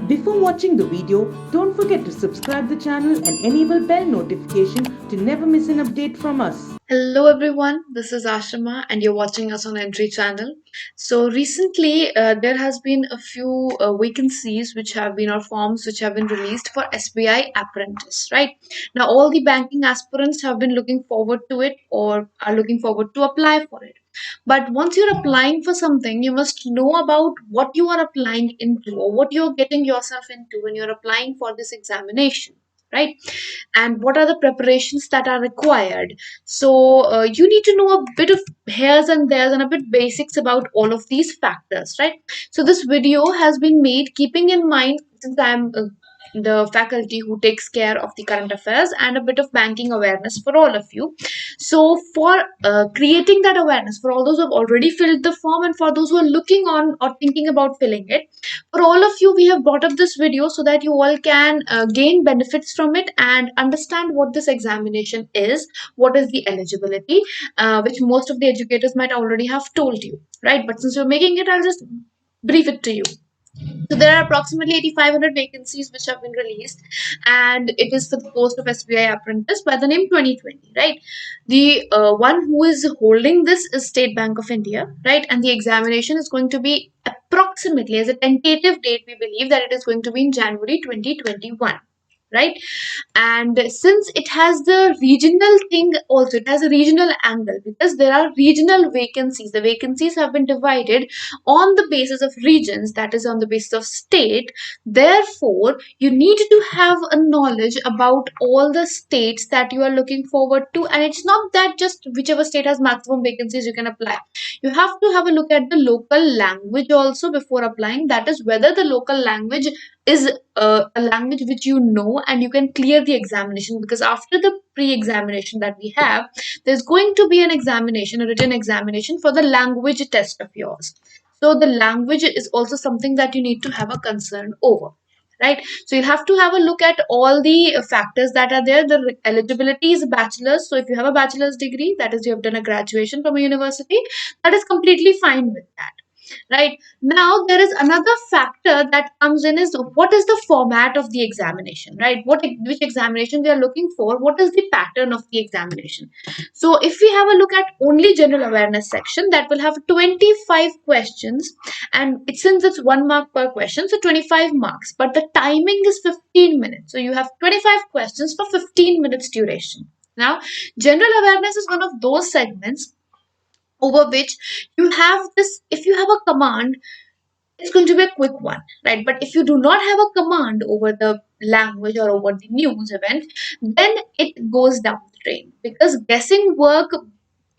Before watching the video, don't forget to subscribe the channel and enable bell notification to never miss an update from us. Hello everyone, this is Ashrama and you're watching us on Entry channel. So recently there has been a few vacancies which have been or forms which have been released for SBI apprentice, right? Now all the banking aspirants have been looking forward to it or are looking forward to apply for it. But once you're applying for something, you must know about what you are applying into or what you're getting yourself into when you're applying for this examination, right? And what are the preparations that are required. So you need to know a bit of here's and there's and a bit basics about all of these factors, right? So this video has been made keeping in mind, since I'm the faculty who takes care of the current affairs and a bit of banking awareness for all of you. So for creating that awareness for all those who have already filled the form and for those who are looking on or thinking about filling it, for all of you we have brought up this video so that you all can gain benefits from it and understand what this examination is, what is the eligibility, which most of the educators might already have told you, right? But since you're making it, I'll just brief it to you. So there are approximately 8,500 vacancies which have been released, and it is for the post of SBI apprentice by the name 2020, right? The one who is holding this is State Bank of India, right? And the examination is going to be approximately, as a tentative date, we believe that it is going to be in January 2021, right? And since it has the regional thing also, it has a regional angle because there are regional vacancies. The vacancies have been divided on the basis of regions, that is on the basis of state. Therefore you need to have a knowledge about all the states that you are looking forward to, and it's not that just whichever state has maximum vacancies you can apply. You have to have a look at the local language also before applying, that is whether the local language is a language which you know and you can clear the examination, because after the pre-examination that we have, there's going to be an examination, a written examination for the language test of yours. So the language is also something that you need to have a concern over, right? So you'll have to have a look at all the factors that are there. The eligibility is bachelor's, so if you have a bachelor's degree, that is you have done a graduation from a university, that is completely fine with that, right? Now there is another factor that comes in, is what is the format of the examination, right? Which examination we are looking for, what is the pattern of the examination. So if we have a look at only general awareness section, that will have 25 questions, and since it's 1 mark per question, so 25 marks, but the timing is 15 minutes, so you have 25 questions for 15 minutes duration. Now general awareness is one of those segments over which you have this, if you have a command, it's going to be a quick one, right? But if you do not have a command over the language or over the news event, then it goes down the drain, because guessing work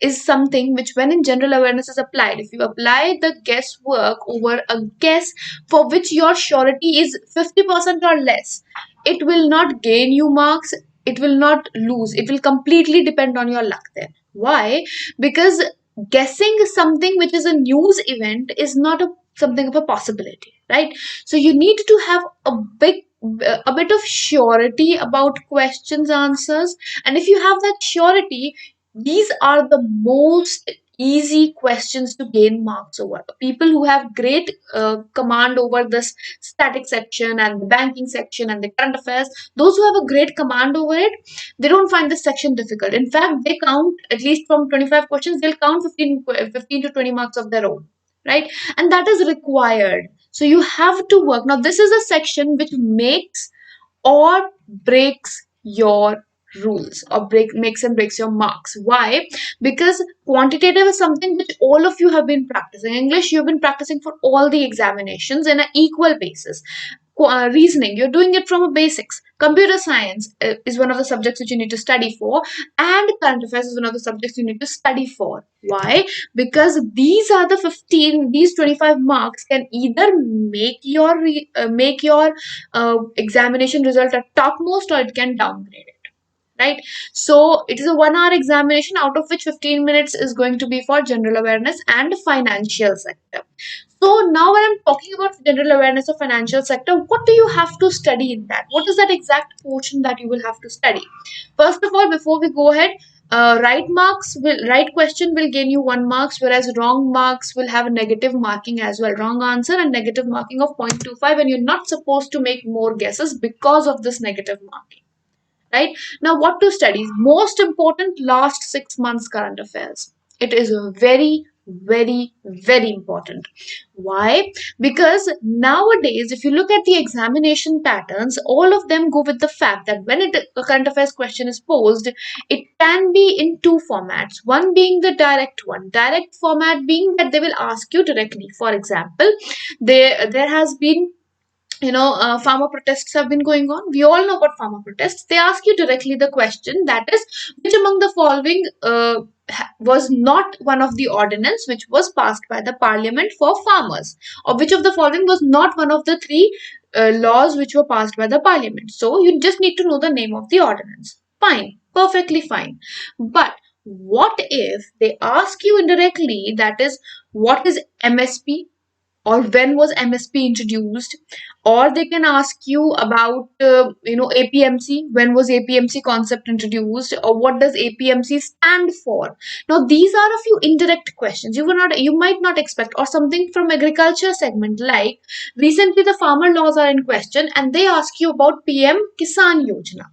is something which, when in general awareness is applied, if you apply the guesswork over a guess for which your surety is 50% or less, it will not gain you marks, it will not lose, it will completely depend on your luck there. Why? Because guessing something which is a news event is not a something of a possibility, right? So you need to have a bit of surety about questions answers, and if you have that surety, these are the most easy questions to gain marks over. People who have great command over this static section and the banking section and the current affairs, those who have a great command over it, they don't find this section difficult. In fact, they count, at least from 25 questions, they'll count 15 to 20 marks of their own, right? And that is required. So you have to work. Now this is a section which makes or breaks your rules, or makes and breaks your marks. Why? Because quantitative is something which all of you have been practicing. English, you've been practicing for all the examinations in an equal basis. Reasoning, you're doing it from a basics. Computer science is one of the subjects which you need to study for, and current affairs is one of the subjects you need to study for. Why? Because these are the 15, these 25 marks can either make your examination result at topmost, or it can downgrade it, right? So it is a 1 hour examination, out of which 15 minutes is going to be for general awareness and financial sector. So now when I'm talking about general awareness of financial sector, what do you have to study in that? What is that exact portion that you will have to study? First of all, before we go ahead, Right question will gain you 1 marks, whereas wrong marks will have a negative marking as well. Wrong answer and negative marking of 0.25, and you're not supposed to make more guesses because of this negative marking. Right now, what to study? Most important, last 6 months current affairs. It is very, very, very important. Why? Because nowadays, if you look at the examination patterns, all of them go with the fact that when a current affairs question is posed, it can be in two formats. One being the direct one. Direct format being that they will ask you directly. For example, there has been, farmer protests have been going on. We all know about farmer protests. They ask you directly the question, that is, which among the following was not one of the ordinance which was passed by the parliament for farmers, or which of the following was not one of the three laws which were passed by the parliament. So you just need to know the name of the ordinance. Fine, perfectly fine. But what if they ask you indirectly, that is, what is MSP, or when was MSP introduced? Or they can ask you about APMC. When was APMC concept introduced? Or what does APMC stand for? Now these are a few indirect questions you might not expect. Or something from agriculture segment, like recently the farmer laws are in question and they ask you about PM Kisan Yojana.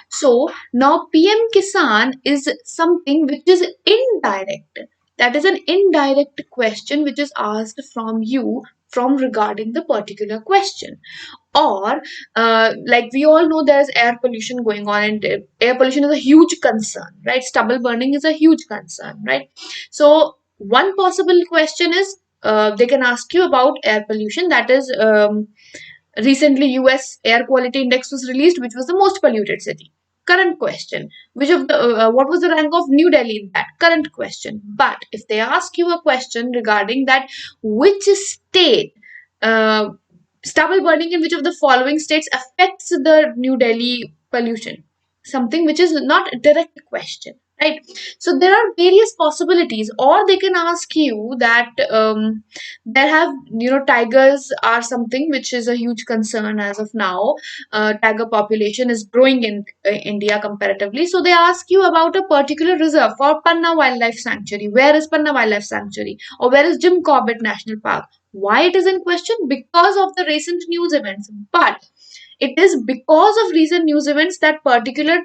So now PM Kisan is something which is indirect. That is an indirect question which is asked from you from regarding the particular question. Or like we all know, there's air pollution going on, and air pollution is a huge concern, right? Stubble burning is a huge concern, right? So one possible question is, they can ask you about air pollution. That is, recently US air quality index was released, which was the most polluted city. Current question: which of the what was the rank of New Delhi in that? Current question. But if they ask you a question regarding that, which state, uh, stubble burning in which of the following states affects the New Delhi pollution? Something which is not a direct question, right? So there are various possibilities. Or they can ask you that, there have, tigers are something which is a huge concern as of now. Tiger population is growing in India comparatively. So they ask you about a particular reserve for Panna Wildlife Sanctuary. Where is Panna Wildlife Sanctuary? Or where is Jim Corbett National Park? Why it is in question? Because of the recent news events. But it is because of recent news events that particular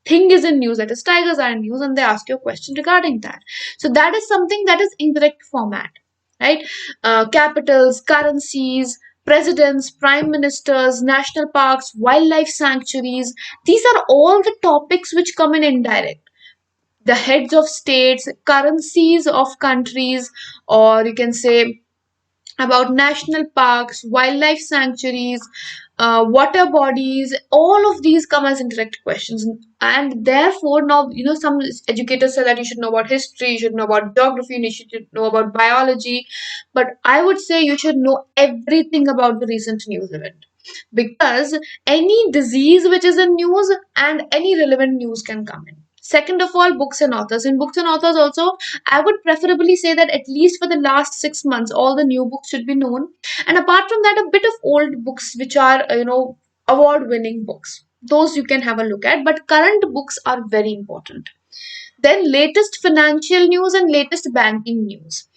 thing is in news, that is tigers are in news, and they ask you a question regarding that. So that is something that is indirect format, right? Capitals, currencies, presidents, prime ministers, national parks, wildlife sanctuaries, these are all the topics which come in indirect. The heads of states, currencies of countries, or you can say about national parks, wildlife sanctuaries, water bodies, all of these come as indirect questions. And therefore, now, some educators say that you should know about history, you should know about geography, you should know about biology. But I would say you should know everything about the recent news event. Because any disease which is in news and any relevant news can come in. Second of all, books and authors. In books and authors also, I would preferably say that at least for the last 6 months, all the new books should be known. And apart from that, a bit of old books which are, award winning books. Those you can have a look at. But current books are very important. Then latest financial news and latest banking news.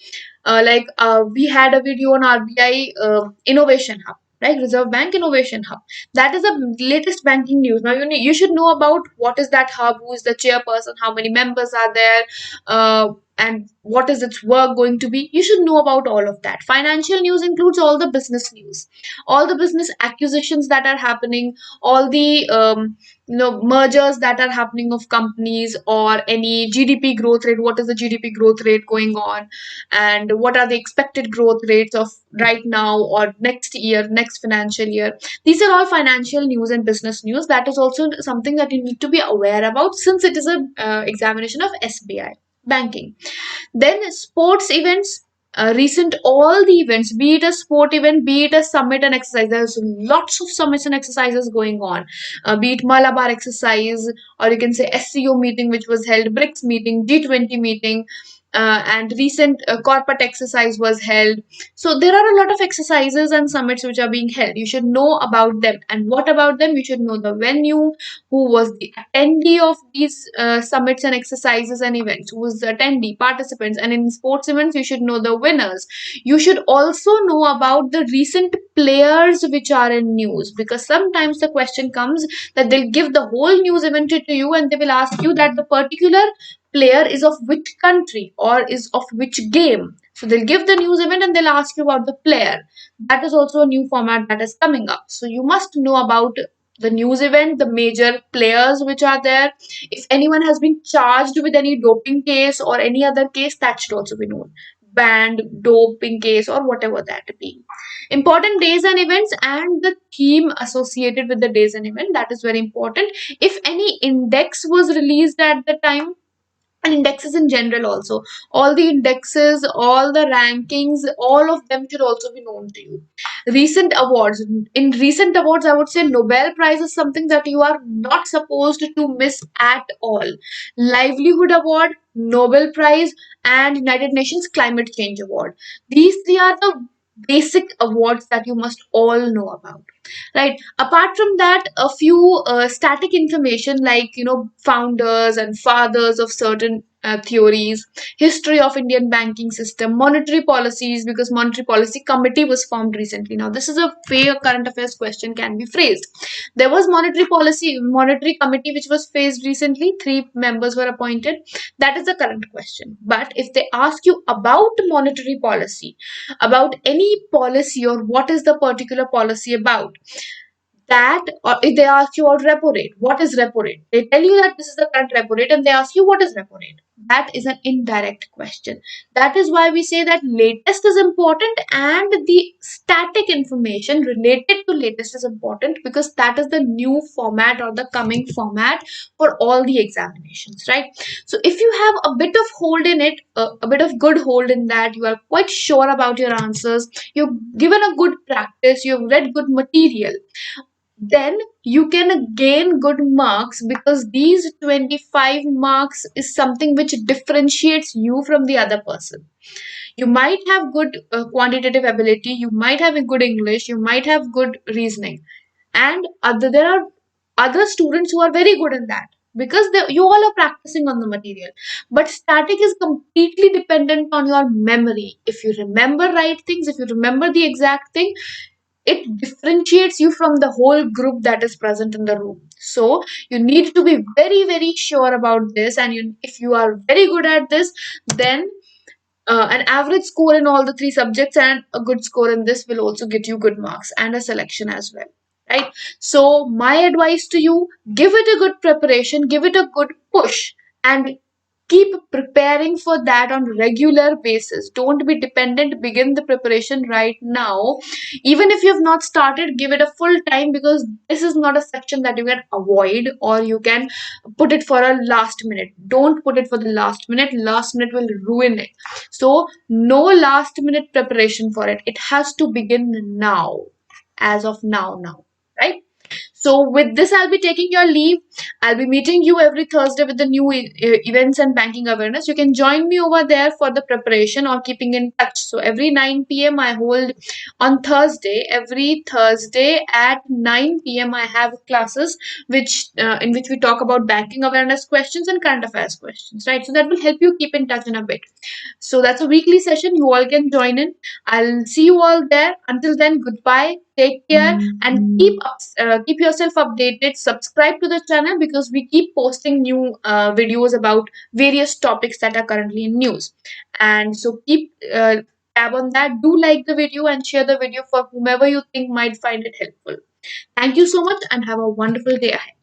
We had a video on RBI Innovation Hub, right? Reserve Bank Innovation Hub. That is the latest banking news. Now you should know about what is that hub, who is the chairperson, how many members are there, and what is its work going to be. You should know about all of that. Financial news includes all the business news, all the business acquisitions that are happening, all the mergers that are happening of companies, or any GDP growth rate. What is the GDP growth rate going on, and what are the expected growth rates of right now or next year, next financial year? These are all financial news and business news. That is also something that you need to be aware about, since it is a examination of SBI banking. Then sports events. Recent all the events, be it a sport event, be it a summit and exercise. There's lots of summits and exercises going on. Be it Malabar exercise, or you can say SCO meeting which was held, BRICS meeting, G20 meeting, and recent corporate exercise was held. So there are a lot of exercises and summits which are being held. You should know about them. And what about them? You should know the venue, who was the attendee of these summits and exercises and events, who was the attendee, participants. And in sports events, you should know the winners. You should also know about the recent players which are in news, because sometimes the question comes that they'll give the whole news event to you and they will ask you that the particular player is of which country or is of which game. So they'll give the news event and they'll ask you about the player. That is also a new format that is coming up. So you must know about the news event, the major players which are there. If anyone has been charged with any doping case or any other case, that should also be known. Banned, doping case, or whatever that be. Important days and events and the theme associated with the days and event, that is very important. If any index was released at the time, and indexes in general also, all the indexes, all the rankings, all of them should also be known to you. Recent awards, in recent awards I would say Nobel Prize is something that you are not supposed to miss at all. Livelihood Award, Nobel Prize, and United Nations Climate Change Award, these three are the basic awards that you must all know about, right? Apart from that, a few static information, like founders and fathers of certain theories, history of Indian banking system, monetary policies, because monetary policy committee was formed recently. Now this is a way a current affairs question can be phrased. There was monetary committee which was phased recently, 3 members were appointed. That is the current question. But if they ask you about monetary policy, about any policy, or what is the particular policy about, that, or if they ask you about repo rate, what is repo rate? They tell you that this is the current repo rate and they ask you what is repo rate. That is an indirect question. That is why we say that latest is important and the static information related to latest is important, because that is the new format or the coming format for all the examinations, right? So if you have a bit of hold in it, a bit of good hold in that, you are quite sure about your answers, you've given a good practice, you've read good material, then you can gain good marks, because these 25 marks is something which differentiates you from the other person. You might have good quantitative ability, you might have a good English, you might have good reasoning, and there are other students who are very good in that, because you all are practicing on the material. But static is completely dependent on your memory. If you remember right things, if you remember the exact thing, it differentiates you from the whole group that is present in the room. So you need to be very very sure about this, and if you are very good at this, then an average score in all the 3 subjects and a good score in this will also get you good marks and a selection as well, right? So my advice to you, give it a good preparation, give it a good push, and keep preparing for that on regular basis. Don't be dependent, begin the preparation right now. Even if you have not started, give it a full time, because this is not a section that you can avoid or you can put it for a last minute. Don't put it for the last minute. Last minute will ruin it. So no last minute preparation for it. It has to begin now, as of now, right? So with this, I'll be taking your leave. I'll be meeting you every Thursday with the new events and banking awareness. You can join me over there for the preparation or keeping in touch. So every 9 p.m. I hold on Thursday. Every Thursday at 9 p.m. I have classes which in which we talk about banking awareness questions and current affairs questions. Right. So that will help you keep in touch in a bit. So that's a weekly session. You all can join in. I'll see you all there. Until then, goodbye. Take care and keep yourself updated. Subscribe to the channel, because we keep posting new videos about various topics that are currently in news. And so keep tab on that. Do like the video and share the video for whomever you think might find it helpful. Thank you so much and have a wonderful day ahead.